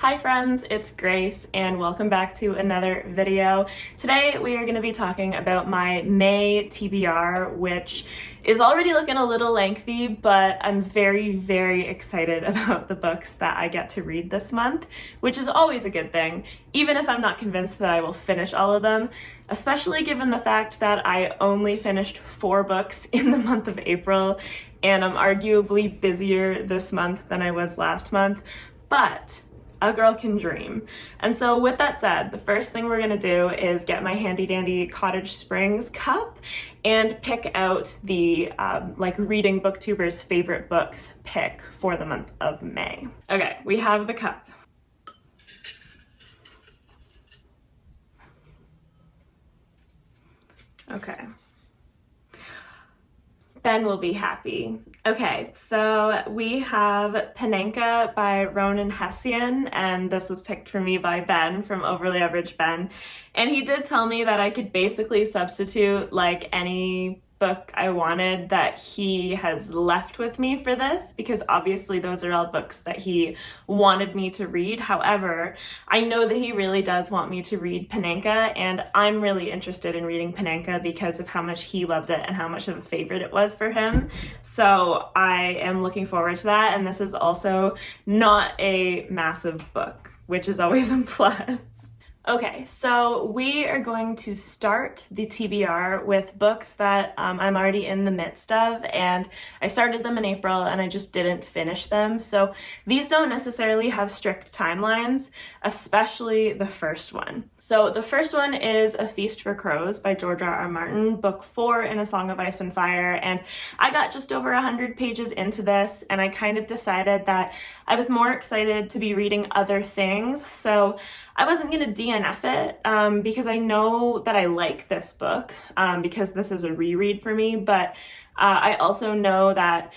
Hi friends, it's Grace and welcome back to another video. Today we are going to be talking about my May TBR, which is already looking a little lengthy, but I'm very excited about the books that I get to read this month, which is always a good thing, even if I'm not convinced that I will finish all of them, especially given the fact that I only finished 4 books in the month of April, and I'm arguably busier this month than I was last month, but a girl can dream. And so with that said, the first thing we're gonna do is get my handy dandy Cottage Springs cup and pick out the reading booktuber's favorite books pick for the month of May. Okay, we have the cup. Okay. Ben will be happy. Okay, so we have Panenka by Ronan Hessian, and this was picked for me by Ben from Overly Average Ben. And he did tell me that I could basically substitute like any book I wanted that he has left with me for this, because obviously those are all books that he wanted me to read. However, I know that he really does want me to read Panenka, and I'm really interested in reading Panenka because of how much he loved it and how much of a favorite it was for him. So I am looking forward to that, and this is also not a massive book, which is always a plus. Okay, so we are going to start the TBR with books that I'm already in the midst of, and I started them in April and I just didn't finish them. So these don't necessarily have strict timelines, especially the first one. So the first one is A Feast for Crows by George R.R. Martin, book 4 in A Song of Ice and Fire, and I got just over 100 pages into this, and I kind of decided that I was more excited to be reading other things, so I wasn't going to DNF it because I know that I like this book because this is a reread for me, but I also know that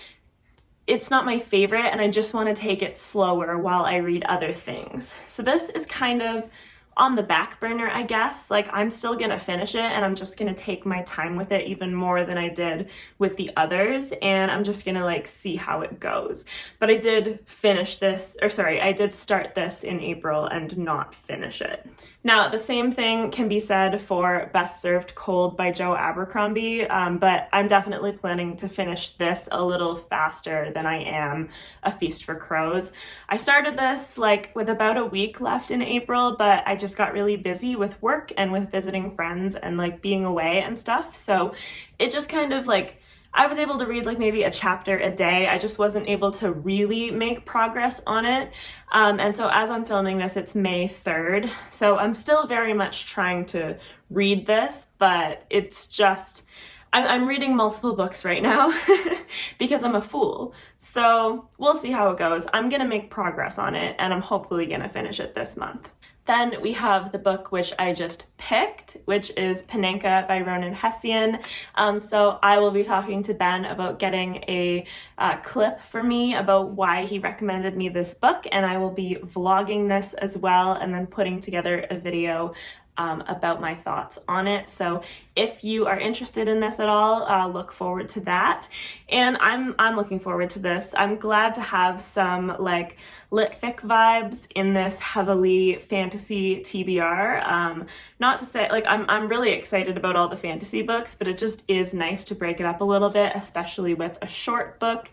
it's not my favorite and I just want to take it slower while I read other things. So this is kind of on the back burner, I guess. Like, I'm still gonna finish it and I'm just gonna take my time with it even more than I did with the others, and I'm just gonna like see how it goes. But I did I did start this in April and not finish it. Now, the same thing can be said for Best Served Cold by Joe Abercrombie, but I'm definitely planning to finish this a little faster than I am A Feast for Crows. I started this like with about a week left in April, but I just got really busy with work and with visiting friends and like being away and stuff. So it just kind of like, I was able to read like maybe a chapter a day. I just wasn't able to really make progress on it. And so as I'm filming this, it's May 3rd. So I'm still very much trying to read this, but it's just, I'm reading multiple books right now because I'm a fool. So we'll see how it goes. I'm gonna make progress on it and I'm hopefully gonna finish it this month. Then we have the book which I just picked, which is Panenka by Ronan Hessian. So I will be talking to Ben about getting a clip for me about why he recommended me this book, and I will be vlogging this as well and then putting together a video about my thoughts on it. So if you are interested in this at all, look forward to that. And I'm looking forward to this. I'm glad to have some like lit fic vibes in this heavily fantasy TBR. Not to say like I'm really excited about all the fantasy books, but it just is nice to break it up a little bit, especially with a short book.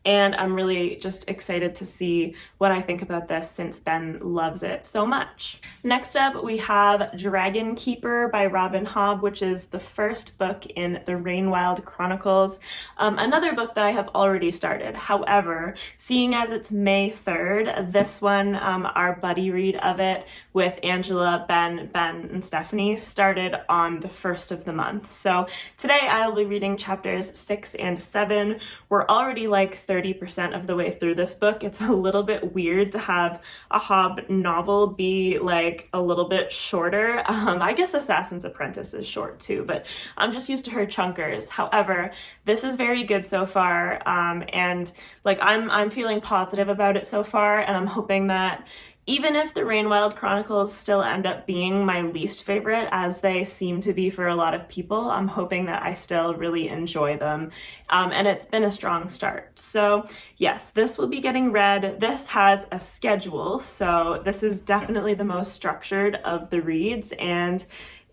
And I'm really just excited to see what I think about this since Ben loves it so much. Next up, we have Dragon Keeper by Robin Hobb, which is the first book in the Rainwild Chronicles. Another book that I have already started. However, seeing as it's May 3rd, this one, our buddy read of it with Angela, Ben, and Stephanie started on the 1st of the month. So today I will be reading chapters 6 and 7. We're already like 30% of the way through this book. It's a little bit weird to have a Hobb novel be like a little bit shorter. I guess Assassin's Apprentice is short too, but I'm just used to her chunkers. However, this is very good so far, and like I'm feeling positive about it so far, and I'm hoping that even if the Rainwild Chronicles still end up being my least favorite, as they seem to be for a lot of people, I'm hoping that I still really enjoy them. And it's been a strong start. So yes, this will be getting read. This has a schedule, so this is definitely the most structured of the reads, and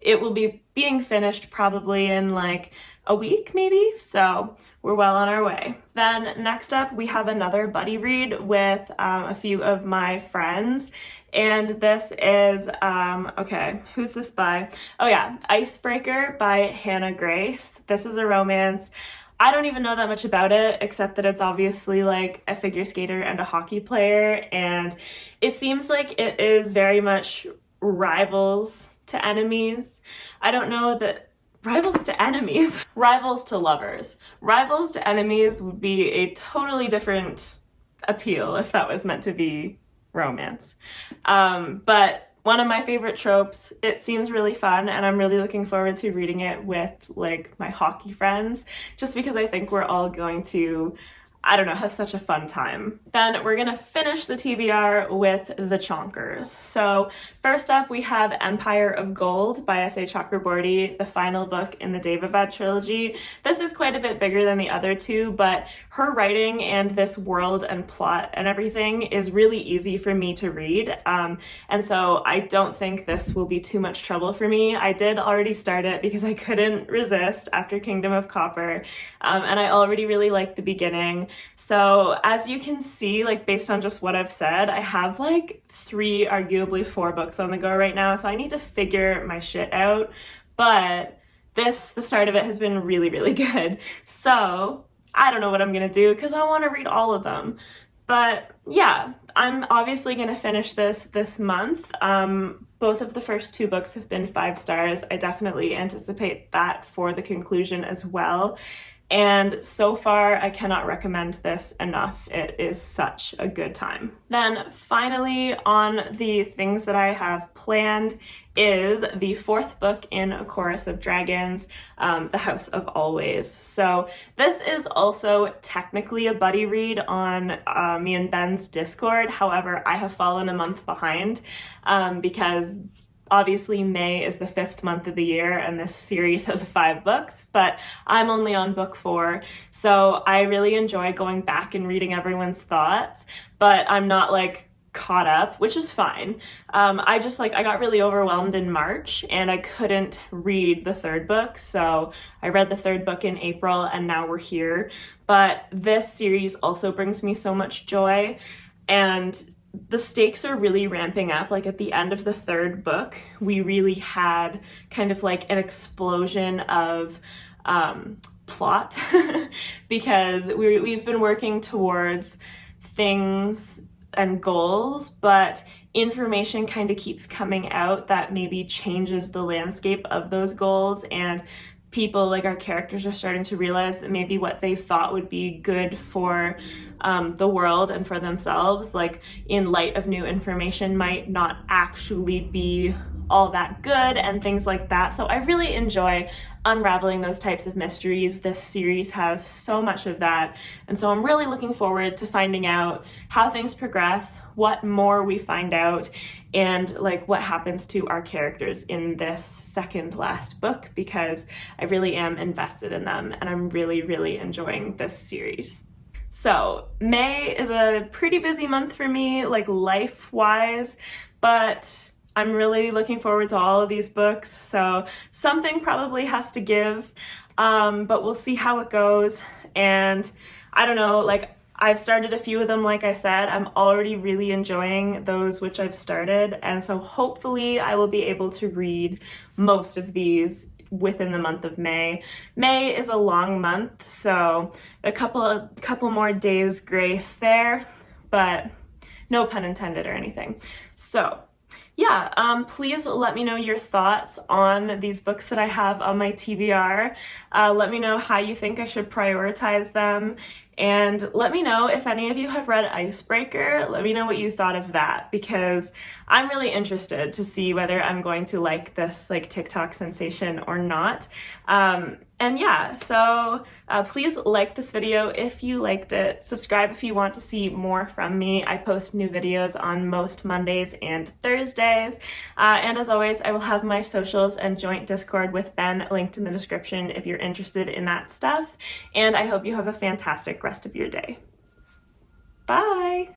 it will be being finished probably in like a week maybe, so we're well on our way. Then next up, we have another buddy read with a few of my friends, and this is, okay, who's this by? Oh yeah, Icebreaker by Hannah Grace. This is a romance. I don't even know that much about it, except that it's obviously like a figure skater and a hockey player, and it seems like it is very much rivals to enemies. I don't know that rivals to enemies, rivals to lovers. Rivals to enemies would be a totally different appeal if that was meant to be romance. But one of my favorite tropes. It seems really fun, and I'm really looking forward to reading it with like my hockey friends, just because I think we're all going to, I don't know, have such a fun time. Then we're gonna finish the TBR with The Chonkers. So first up, we have Empire of Gold by S.A. Chakraborty, the final book in the Daevabad trilogy. This is quite a bit bigger than the other two, but her writing and this world and plot and everything is really easy for me to read. And so I don't think this will be too much trouble for me. I did already start it because I couldn't resist after Kingdom of Copper, and I already really liked the beginning. So as you can see, like based on just what I've said, I have like 3, arguably 4 books on the go right now, so I need to figure my shit out. But the start of it has been really, really good. So I don't know what I'm gonna do because I want to read all of them. But yeah, I'm obviously gonna finish this month. Both of the first 2 books have been 5 stars. I definitely anticipate that for the conclusion as well. And so far, I cannot recommend this enough. It is such a good time. Then finally, on the things that I have planned is the 4th book in A Chorus of Dragons, The House of Always. So this is also technically a buddy read on me and Ben's Discord. However, I have fallen a month behind because obviously May is the 5th month of the year and this series has 5 books, but I'm only on book 4. So I really enjoy going back and reading everyone's thoughts, but I'm not like caught up, which is fine. I got really overwhelmed in March and I couldn't read the 3rd book. So I read the 3rd book in April and now we're here. But this series also brings me so much joy, and the stakes are really ramping up. Like at the end of the 3rd book, we really had kind of like an explosion of plot because we've been working towards things and goals, but information kind of keeps coming out that maybe changes the landscape of those goals, and people, like our characters, are starting to realize that maybe what they thought would be good for the world and for themselves, like in light of new information, might not actually be all that good and things like that. So I really enjoy unraveling those types of mysteries. This series has so much of that, and so I'm really looking forward to finding out how things progress, what more we find out, and like what happens to our characters in this second last book, because I really am invested in them and I'm really, really enjoying this series. So May is a pretty busy month for me, like life-wise, but I'm really looking forward to all of these books, so something probably has to give, but we'll see how it goes. And I don't know, like I've started a few of them, like I said. I'm already really enjoying those which I've started, and so hopefully I will be able to read most of these within the month of May. May is a long month, so a couple more days grace there, but no pun intended or anything. So yeah, please let me know your thoughts on these books that I have on my TBR. Let me know how you think I should prioritize them, and let me know if any of you have read Icebreaker. Let me know what you thought of that, because I'm really interested to see whether I'm going to like this like TikTok sensation or not. And yeah, so please like this video if you liked it. Subscribe if you want to see more from me. I post new videos on most Mondays and Thursdays. And as always, I will have my socials and joint Discord with Ben linked in the description if you're interested in that stuff. And I hope you have a fantastic rest of your day. Bye!